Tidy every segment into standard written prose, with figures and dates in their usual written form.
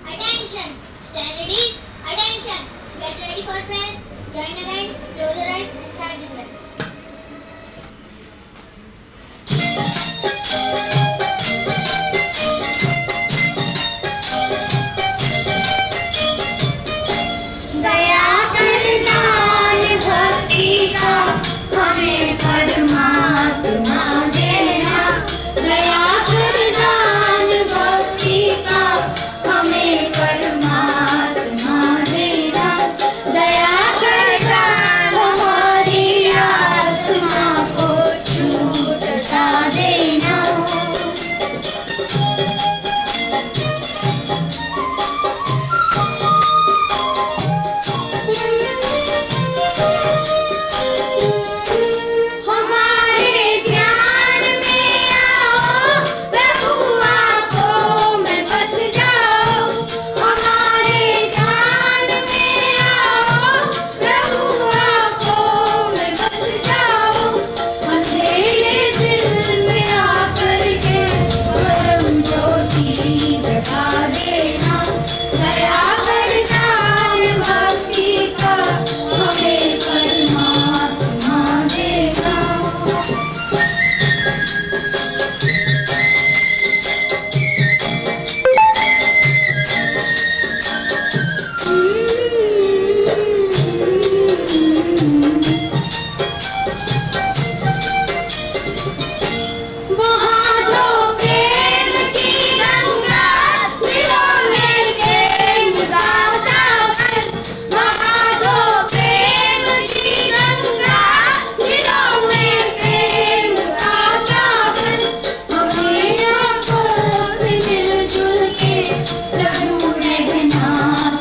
Attention! Stand ready. Attention! Get ready for prayer. Join your hands, close your eyes, and start the prayer. दया कर दान भक्ति का हमें परमात्मा देना। दया कर दान भक्ति का हमें परमात्मा देना। दया कर दान हमारी आत्मा को छूटता देना। हमारे ध्यान में आओ, प्रभु आँखों में बस जाओ। हमारे ध्यान में आओ, प्रभु आँखों में बस जाओ। अंधेरे दिल में आकर के परम ज्योति जगा देना। दया कर दान भक्ति का हमें परमात्मा देना। बहा दो प्रेम की गंगा, दिलों में प्रेम का सागर। बहा दो प्रेम की गंगा, दिलों में प्रेम का सागर। हमें आपस में मिलजुल के प्रभु रहना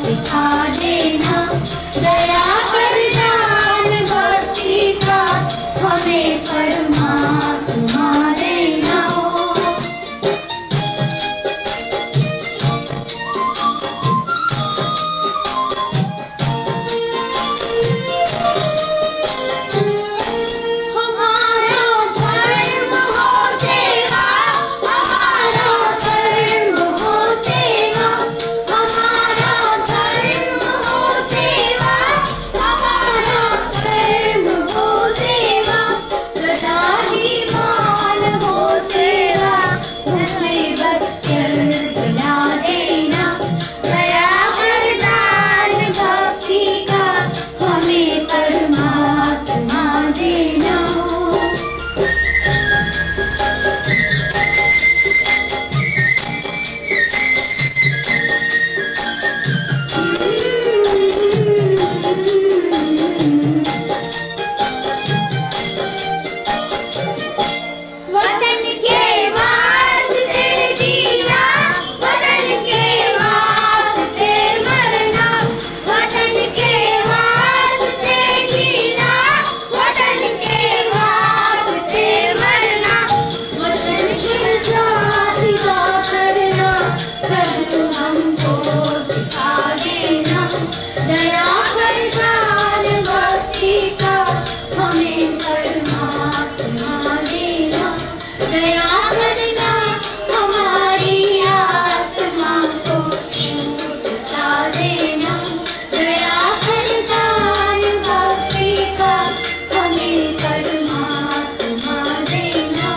सिखा देना। दया कर दान भक्ति का हमें परमात्मा देना। हमारा धर्म हो सेवा, हमारा धर्म हो सेवा। हमारा धर्म हो सेवा, हमारा धर्म हो सेवा। सदा ही मान हो सेवा, मुसीबत चल बना देना। दया कर दान भक्ति का हमें परमात्मा देना। वतन के वास्ते जीना, वतन के वास्ते मरना। वतन के वास्ते जीना, वतन के वास्ते मरना। वतन के साथ का करना, प्रभु हमको सिखा देना। दया कर दान भक्ति का हमें परमात्मा देना। दया करना हमारी आत्मा को छूटता देना। दया कर दान भक्ति का हमें परमात्मा देना।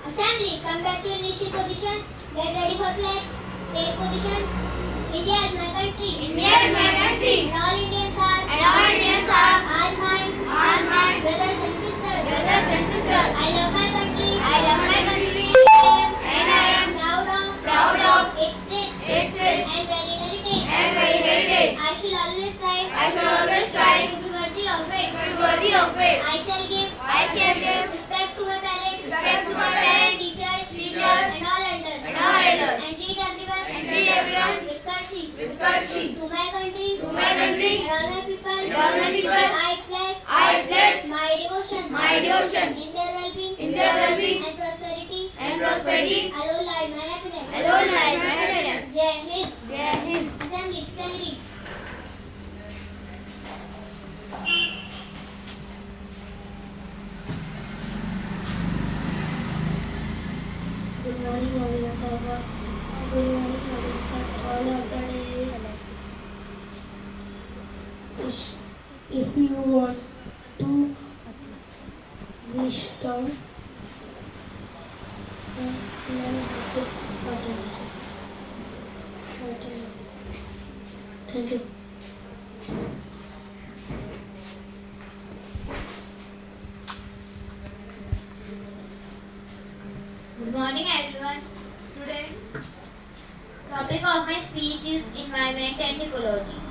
Assembly, come back to your initial position. Get ready for pledge. Take position. India is my country. India is my country. And all Indians are. And all Indians are. All mine. All my Brothers and sisters. brothers and sisters. I love my country. I love my country. And I am Proud of its rich its rich and varied heritage. and varied heritage. I shall always strive. I shall always strive to be worthy of it. to be worthy of it. I shall give. I shall give Respect to my parents. respect to my parents, Teachers. teachers, And all elders. and all elders. And treat everyone. And treat everyone with courtesy. with courtesy. To my country. To my country. And all my people. And all my people. I pledge. I pledge My devotion. my devotion In their well-being. in their well-being And prosperity. and prosperity. Alone lies my happiness. Alone lies my happiness. Jai Hind. Jai Hind. Assembly, stand ready. all of the day is if you want to be strong, learn how to attend. Thank you. Good morning, everyone. Today, topic of my speech is environment and ecology.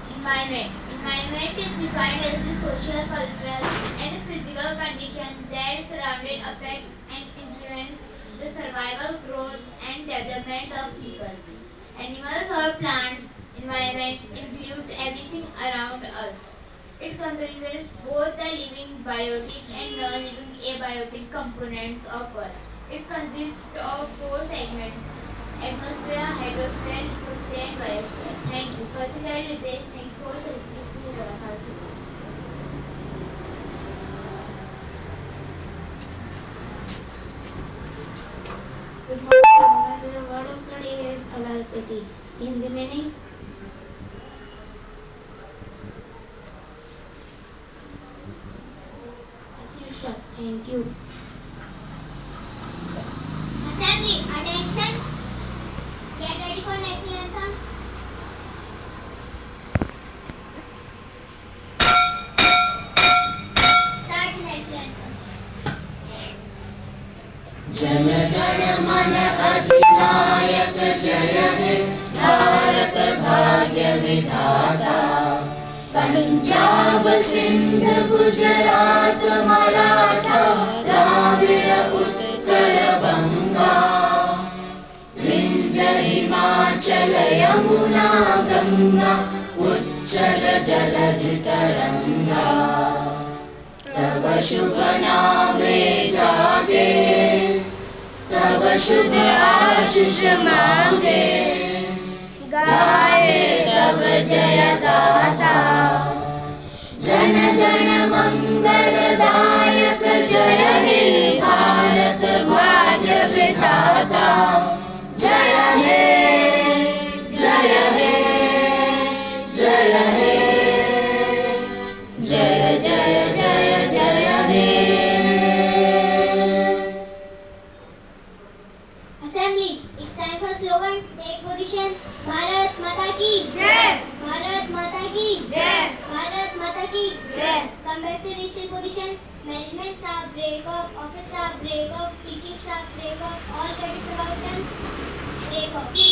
Environment is defined as the social, cultural, and physical conditions that surrounded, affect, and influence the survival, growth, and development of people, animals, or plants. Environment includes everything around us. It comprises both the living biotic and non-living abiotic components of Earth. It consists of four segments: atmosphere, hydrosphere, lithosphere, and biosphere. Thank you. Firstly, I Ritesh. Thank you for suggesting me the Good morning. The word of the day is electricity. In the meaning, thank you. Assembly, attention. Get ready for next anthem. Start the next anthem. जनगण मन अधिनायक जय हे भारत भाग्य विधाता पंजाब सिंध गुजरात मराठा द्राविड़ उत्कल बंगा विंध्य हिमाचल यमुना गंगा उच्चल जलधि तरंगा तब शुभ नामे जागे तब शुभ आशीष मांगे गाए तब जय गाथा जन गण मंगलदायक जय हे भारत भाग्य विधाता जय हे जय हे जय हे जय जय जय जय हे Assembly, it's time for slogan. Take position. Bharat Mata ki Jai. Bharat Mata ki Jai. Bharat Mata ki Jai. Come back to initial position. Management staff break off. Office staff break off. Teaching staff break off.